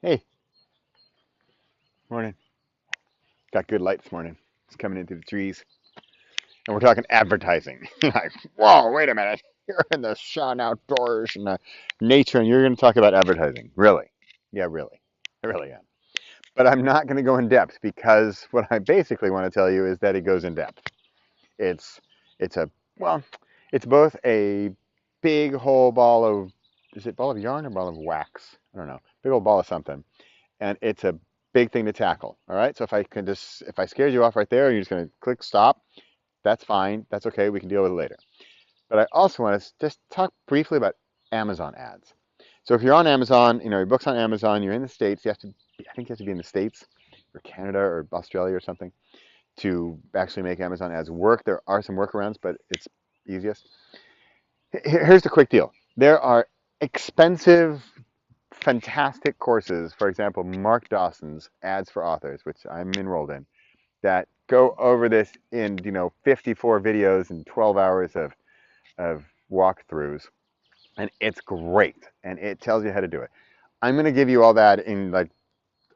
Hey, morning. Got good light this morning. It's coming in through the trees. And we're talking advertising. Like, whoa, wait a minute. You're in the sun outdoors and the nature, and you're going to talk about advertising. Really? Yeah, really. I really am. But I'm not going to go in depth because what I basically want to tell you is that it goes in depth. It's it's a well, it's both a big whole ball of is it ball of yarn or ball of wax? I don't know. Big old ball of something. And it's a big thing to tackle. All right. So if I scared you off right there, you're just going to click stop. That's fine. That's okay. We can deal with it later. But I also want to just talk briefly about Amazon ads. So if you're on Amazon, your book's on Amazon, you're in the States, I think you have to be in the States or Canada or Australia or something to actually make Amazon ads work. There are some workarounds, but it's easiest. Here's the quick deal. There are expensive fantastic courses, for example, Mark Dawson's Ads for Authors, which I'm enrolled in, that go over this in 54 videos and 12 hours of walkthroughs, and it's great, and it tells you how to do it. I'm going to give you all that in like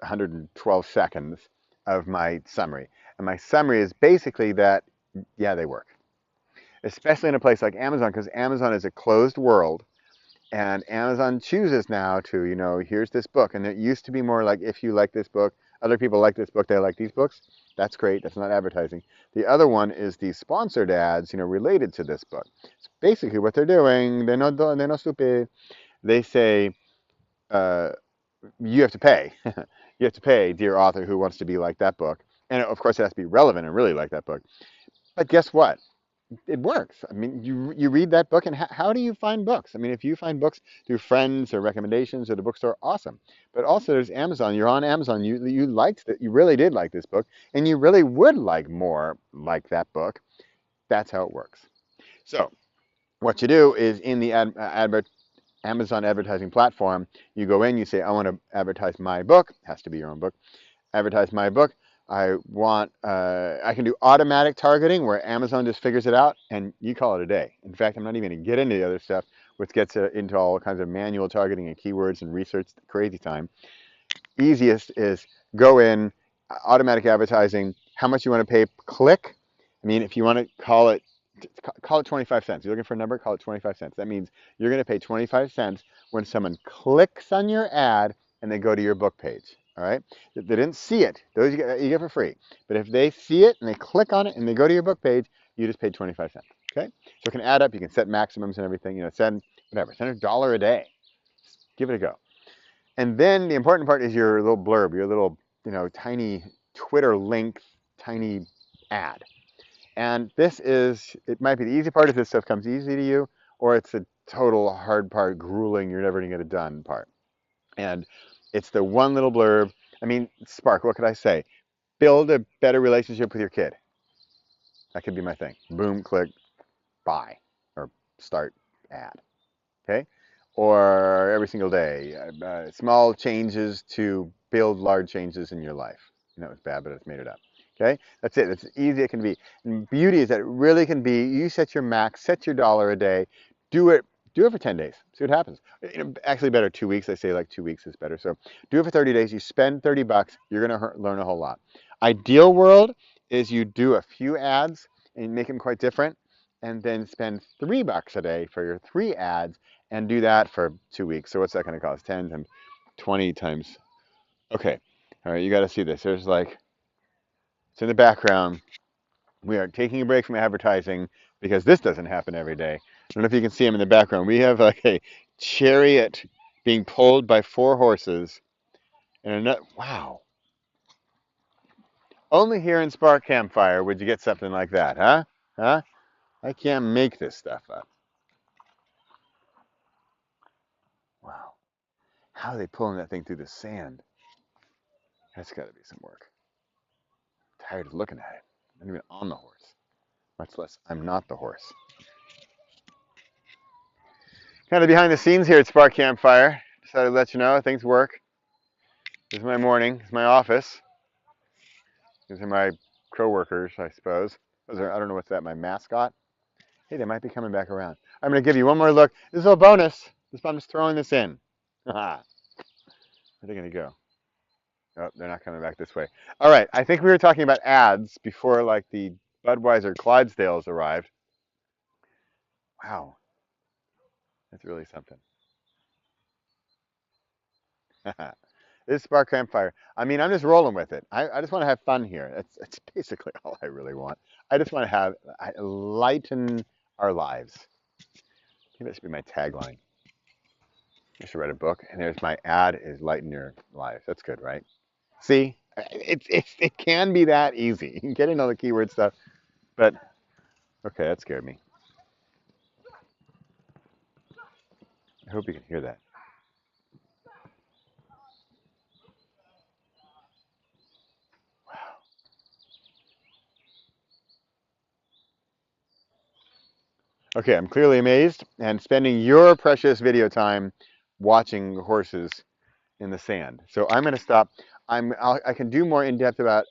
112 seconds of my summary, and my summary is basically that yeah, they work, especially in a place like Amazon, because Amazon is a closed world. And Amazon chooses now to, here's this book. And it used to be more like if you like this book, other people like this book, they like these books. That's great. That's not advertising. The other one is the sponsored ads, related to this book. So basically, what they're doing, they're not stupid. They say uh, you have to pay. You have to pay, dear author who wants to be like that book. And of course, it has to be relevant and really like that book. But guess what? It works. I mean, you read that book, and how do you find books? I mean, if you find books through friends or recommendations or the bookstore, awesome. But also, there's Amazon. You're on Amazon. You liked that. You really did like this book, and you really would like more like that book. That's how it works. So what you do is in the Amazon advertising platform, you go in, you say, I want to advertise my book. It has to be your own book. Advertise my book. I can do automatic targeting where Amazon just figures it out and you call it a day. In fact, I'm not even going to get into the other stuff, which gets into all kinds of manual targeting and keywords and research, crazy time. Easiest is go in, automatic advertising, how much you want to pay per click. I mean, if you want to call it 25 cents. You're looking for a number, call it 25 cents. That means you're going to pay 25 cents when someone clicks on your ad and they go to your book page. All right. They didn't see it. Those you get for free. But if they see it and they click on it and they go to your book page, you just paid 25 cents. Okay. So it can add up. You can set maximums and everything. Send whatever. Send $1 a day. Give it a go. And then the important part is your little blurb, your little, tiny Twitter length, tiny ad. And it might be the easy part if this stuff comes easy to you, or it's the total hard part, grueling, you're never going to get it done part. And it's the one little blurb. I mean, Spark, what could I say? Build a better relationship with your kid. That could be my thing. Boom, click, buy, or start ad. Okay? Or every single day, small changes to build large changes in your life. It's bad, but it's made it up. Okay, that's it. It's as easy as it can be. And beauty is that it really can be. You set your max, set your $1 a day, do it. Do it for 10 days. See what happens. Actually, better 2 weeks. I say like 2 weeks is better. So do it for 30 days. You spend 30 bucks. You're gonna learn a whole lot. Ideal world is you do a few ads and make them quite different, and then spend 3 bucks a day for your 3 ads and do that for 2 weeks. So what's that going to cost? 10 times 20 times. Okay. All right. You got to see this. There's like, it's in the background. We are taking a break from advertising because this doesn't happen every day. I don't know if you can see them in the background. We have like a chariot being pulled by 4 horses and another. Wow. Only here in Spark Campfire would you get something like that, huh? Huh? I can't make this stuff up. Wow. How are they pulling that thing through the sand? That's got to be some work. I'm tired of looking at it. I'm not even on the horse, much less I'm not the horse. Kind of behind the scenes here at Spark Campfire. Decided to let you know things work. This is my morning. This is my office. These are my co-workers, I suppose. I don't know what's that, my mascot? Hey, they might be coming back around. I'm going to give you one more look. This is a bonus. I'm just throwing this in. Where are they going to go? Oh, they're not coming back this way. All right. I think we were talking about ads before, like the Budweiser Clydesdales arrived. Wow, that's really something. This is Spark Campfire. I mean, I'm just rolling with it. I just want to have fun here. That's basically all I really want. I just want to lighten our lives. Maybe that should be my tagline. I should write a book, and there's my ad is lighten your lives. That's good, right? See, it can be that easy. You can get into all the keyword stuff, but okay, that scared me. I hope you can hear that. Okay, I'm clearly amazed and spending your precious video time watching horses in the sand. So I'm going to stop. I can do more in depth about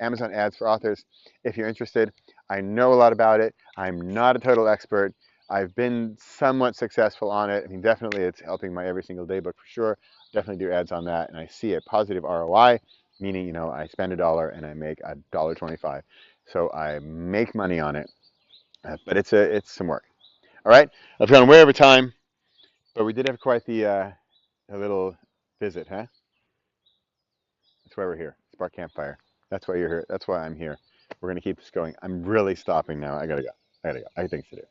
Amazon ads for authors if you're interested. I know a lot about it. I'm not a total expert. I've been somewhat successful on it. I mean, definitely it's helping my every single day book for sure. Definitely do ads on that, and I see a positive ROI, meaning I spend $1 and I make $1.25. So I make money on it, but it's some work. All right, I've gone way over time, but we did have quite the a little visit, huh? That's why we're here. Spark Campfire. That's why you're here. That's why I'm here. We're gonna keep this going. I'm really stopping now. I gotta go. I have things to do.